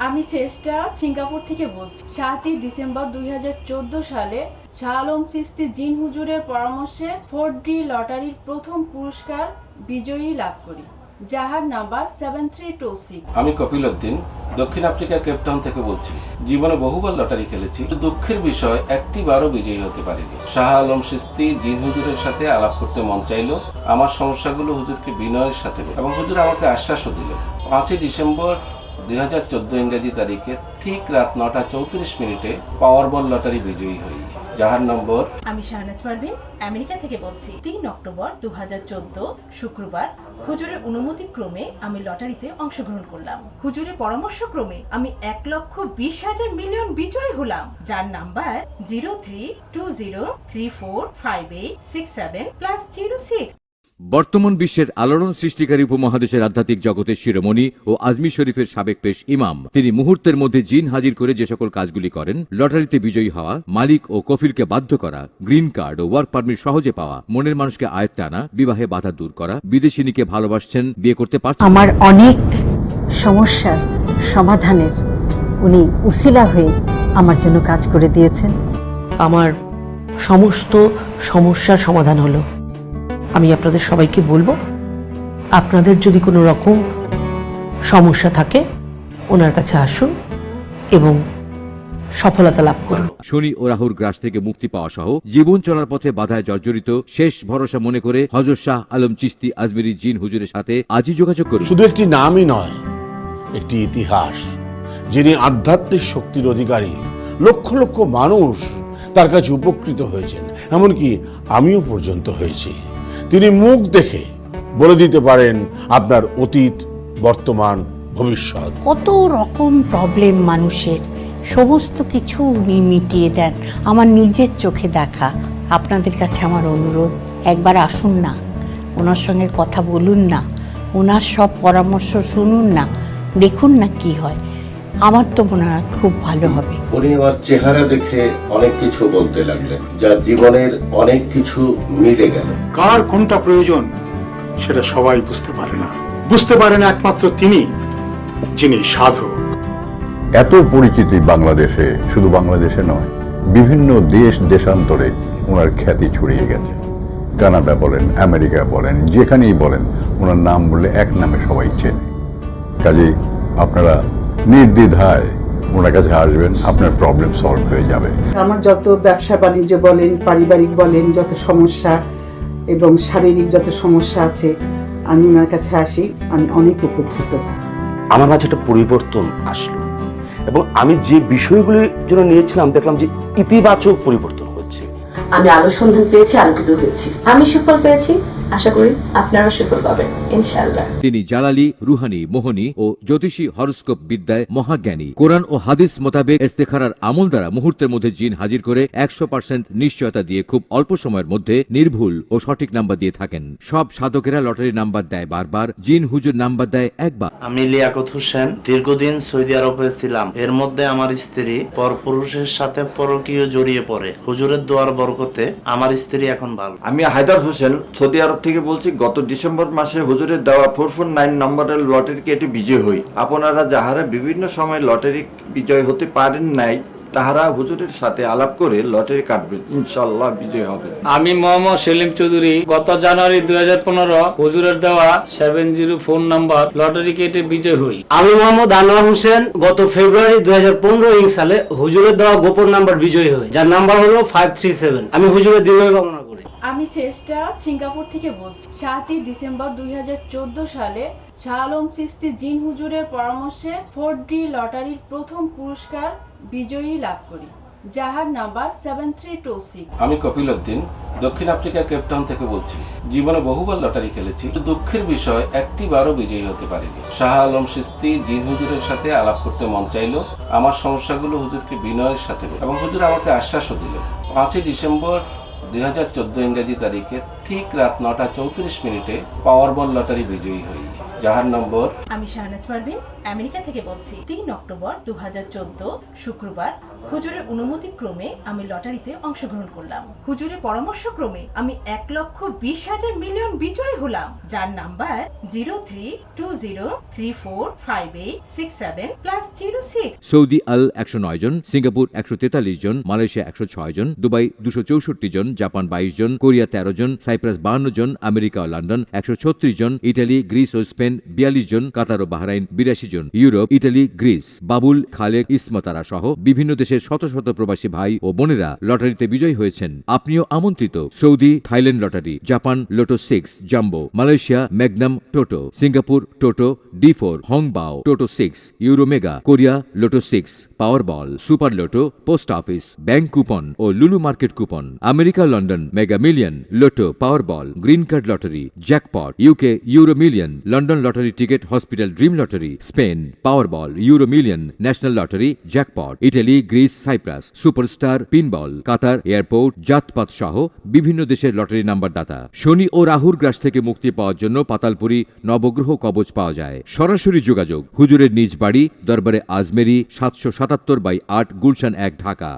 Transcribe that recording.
আমি চেষ্টা সিঙ্গাপুর থেকে বলছি। 7ই ডিসেম্বর 2014 সালে শাহ আলম চিশতি জিন হুজুরের পরামর্শে 4D লটারির প্রথম পুরস্কার বিজয়ী লাভ করি, যাহার নাম্বার 7326। আমি কপিল উদ্দিন দক্ষিণ আফ্রিকার কেপটাউন থেকে বলছি। জীবনে বহুবার লটারি খেলেছি, কিন্তু দুঃখের বিষয় একটিবারও বিজয়ী হতে পারিনি। শাহ আলম চিশতি জিন হুজুরের সাথে আলাপ করতে মন চাইল। আমার সমস্যাগুলো হুজুরকে বিনয়ের সাথে এবং হুজুর আমাকে আশ্বাসও দিলেন। 5ই ডিসেম্বর 2014 ইংরেজি তারিখে ঠিক রাত 9:34 পাওয়ারবল লটারি বিজয়ী হই, যাহার নম্বর। আমি শাহনাজ পারভিন আমেরিকা থেকে বলছি। 3 অক্টোবর 2014 শুক্রবার হুজুরের অনুমতি ক্রমে আমি লটারিতে অংশগ্রহণ করলাম। হুজুরের পরামর্শ ক্রমে আমি 1,20,000,000,000 বিজয়ী হলাম, যার নাম্বার 0320345867+06। বর্তমান বিশ্বের আলোড়ন সৃষ্টিকারী উপমহাদেশের আধ্যাত্মিক জগতের শিরোমণি ও আজমির শরীফের সাবেক পেশ ইমাম, তিনি মুহূর্তের মধ্যে জিন হাজির করে যে সকল কাজগুলি করেন, লটারিতে বিজয়ী হওয়া, মালিক ও কফিলকে বাধ্য করা, গ্রিন কার্ড ও ওয়ার্ক পারমিট সহজে পাওয়া, মনের মানুষকে আয়ত্তে আনা, বিবাহে বাধা দূর করা, বিদেশিনীকে ভালোবাসছেন, বিয়ে করতে পারছেন। আমার অনেক সমস্যার সমাধানের উনি উসিলা হয়ে আমার জন্য কাজ করে দিয়েছেন। আমার সমস্ত সমস্যার সমাধান হলো। আমি আপনাদের সবাইকে বলবো, আপনাদের যদি কোনো রকম সমস্যা থাকে ওনার কাছে আসুন এবং সফলতা লাভ করুন। শনি ও রাহুর গ্রাস থেকে মুক্তি পাওয়া সহ জীবন চলার পথে বাধায় জর্জরিত শেষ ভরসা মনে করে হযরত শাহ আলম চিশতি আজমিরি জিন হুজুরের সাথে আজই যোগাযোগ করুন। শুধু একটি নামই নয়, একটি ইতিহাস। যিনি আধ্যাত্মিক শক্তির অধিকারী, লক্ষ লক্ষ মানুষ তার কাছে উপকৃত হয়েছেন, এমনকি আমিও পর্যন্ত হয়েছি। তিনি মুখ দেখে বলে দিতে পারেন আপনার অতীত, বর্তমান, ভবিষ্যৎ। কত রকম প্রবলেম মানুষের, সমস্ত কিছু উনি মিটিয়ে দেন। আমার নিজের চোখে দেখা। আপনাদের কাছে আমার অনুরোধ, একবার আসুন না, ওনার সঙ্গে কথা বলুন না, ওনার সব পরামর্শ শুনুন না, দেখুন না কি হয়। আমার তো মনে হয় খুব ভালো হবে। উনি আমার চেহারা দেখে অনেক কিছু বলতে লাগলেন, যা জীবনের অনেক কিছু মিলে গেল। কার কোনটা প্রয়োজন সেটা সবাই বুঝতে পারে না। বুঝতে পারেন একমাত্র তিনি, যিনি সাধু। এত পরিচিতি বাংলাদেশে, শুধু বাংলাদেশে নয়, বিভিন্ন দেশ দেশান্তরে ওনার খ্যাতি ছড়িয়ে গেছে। কানাডা বলেন, আমেরিকা বলেন, যেখানেই বলেন, ওনার নাম বললে এক নামে সবাই চেনে। কাজেই আপনারা নির্দ্বিধায় ওনার কাছে আসবেন, আপনার প্রবলেম সলভ হয়ে যাবে। আমার যত ব্যবসা বাণিজ্য বলেন, পারিবারিক বলেন, যত সমস্যা এবং শারীরিক যত সমস্যা আছে, আমি ওনার কাছে আসি, আমি অনেক উপকৃত। আমার মাঝে একটা পরিবর্তন আসলো এবং আমি যে বিষয়গুলির জন্য নিয়েছিলাম দেখলাম যে ইতিবাচক পরিবর্তন হচ্ছে। আমি আলোর সন্ধান পেয়েছি, আলোকিত হয়েছি। আমি সুফল পেয়েছি, আশা করি আপনারাও সুফল পাবেন ইনশাআল্লাহ। তিনি জালালি, রুহানি, মোহনী ও জ্যোতিষী হরস্কোপ বিদ্যায় মহাজ্ঞানী। কোরআন ও হাদিস মোতাবেক ইস্তেখারার আমল দ্বারা মুহূর্তের মধ্যে জিন হাজির করে 100% নিশ্চয়তা দিয়ে খুব অল্প সময়ের মধ্যে নির্ভুল ও সঠিক নাম্বার দিয়ে থাকেন। সব সাধকেরা লটারি নাম্বার দেয় বারবার, জিন হুজুর নাম্বার দেয় একবার। আমি লিয়াকত হোসেন, দীর্ঘদিন সৌদি আরবে ছিলাম। এর মধ্যে আমার স্ত্রী পরপুরুষের সাথে পরকীয় জড়িয়ে পড়ে। হুজুরের দোয়ার বরকতে আমার স্ত্রী এখন ভালো। আমি হায়দার হোসেন, সৌদি আরব থেকে বলছি। গত ডিসেম্বর মাসে হুজুরের দেওয়া 449 নম্বরের লটারি কেটে বিজয় হই। আপনারা যাহারা বিভিন্ন সময় লটারি বিজয় হতে পারেন নাই, তাহারা হুজুরের সাথে আলাপ করে লটারি কাটবেন, ইনশাআল্লাহ বিজয় হবে। আমি মোহাম্মদ সেলিম চৌধুরী, গত জানুয়ারি 2015 হুজুরের দেওয়া 704 নাম্বার লটারি কেটে বিজয় হই। আমি মোহাম্মদ আনোয়ার হোসেন, গত ফেব্রুয়ারি 2015 সালে হুজুরের দেওয়া গোপন নাম্বার বিজয়ী হই, যার নাম্বার হলো 537। আমি হুজুরের দীর্ঘায়ু কামনা করি। আমি চেষ্টা সিঙ্গাপুর থেকে বলছি। 7ই ডিসেম্বর 2014 সালে শাহ আলম চিশতি জিন হুজুরের পরামর্শে 4D লটারির প্রথম পুরস্কার বিজয়ী লাভ করি, যাহার নাম্বার 7326। আমি কপিল উদ্দিন দক্ষিণ আফ্রিকার কেপটাউন থেকে বলছি। জীবনে বহুবার লটারি খেলেছি, কিন্তু দুঃখের বিষয় একটিবারও বিজয়ী হতে পারিনি। শাহ আলম চিশতি জিন হুজুরের সাথে আলাপ করতে মন চাইল। আমার সমস্যাগুলো হুজুরকে বিনয়ের সাথে এবং হুজুর আমাকে আশ্বাসও দিলেন। 5ই ডিসেম্বর 2014 ইংরেজি তারিখে ঠিক রাত 9:34 পাওয়ারবল লটারি বিজয়ী হই, যাহার নম্বর আমি শাহনাজ পারভিন আমেরিকা থেকে বলছি। 3 অক্টোবর 2014 শুক্রবার হুজুরের অনুমতি ক্রমে আমি লটারিতে অংশগ্রহণ করলাম। হুজুরের পরামর্শ ক্রমে আমি 1,20,000 মিলিয়ন বিজয়ী হলাম, যার নাম্বার 0320345867+06। সৌদি আল 109 জন, সিঙ্গাপুর 143 জন, মালয়েশিয়া 106 জন, দুবাই 264 জন, জাপান 22 জন, কোরিয়া 13 জন, সাইপ্রাস 52 জন, আমেরিকা ও লন্ডন 136 জন, ইটালি, গ্রিস ও স্পেন 42 জন, কাতার ও বাহরাইন 82 জন, Europe, Italy, Greece, Babul, Khalek, Ismatara সহ বিভিন্ন দেশের শত শত প্রবাসী ভাই ও বোনেরা লটারিতে বিজয়ী হয়েছেন। আপনিও আমন্ত্রিত। Saudi Thailand lottery, Japan lotto 6 jumbo, Malaysia magnum toto, Singapore toto D4, Hongbao toto 6, Euro mega, Korea lotto 6, power ball, super lotto, post office, bank coupon ও Lulu market coupon, America London mega million, lotto, power ball, green card lottery, jackpot, UK Euro million, London lottery ticket, hospital dream lottery, Spain power ball, Euro million, national lottery, jackpot, Italy, Greece, Cyprus, superstar, pinball, কাতার, airport, জাতপাত সহ বিভিন্ন দেশের lottery number দাতা। শনি ও রাহুর গ্রাস থেকে মুক্তি পাওয়ার জন্য পাতালপুরি নবগ্রহ কবচ পাওয়া যায়। সরাসরি যোগাযোগ হুজুরের নিজ বাড়ি, দরবারে আজমেরি, 777/8, গুলশান 1, ঢাকা।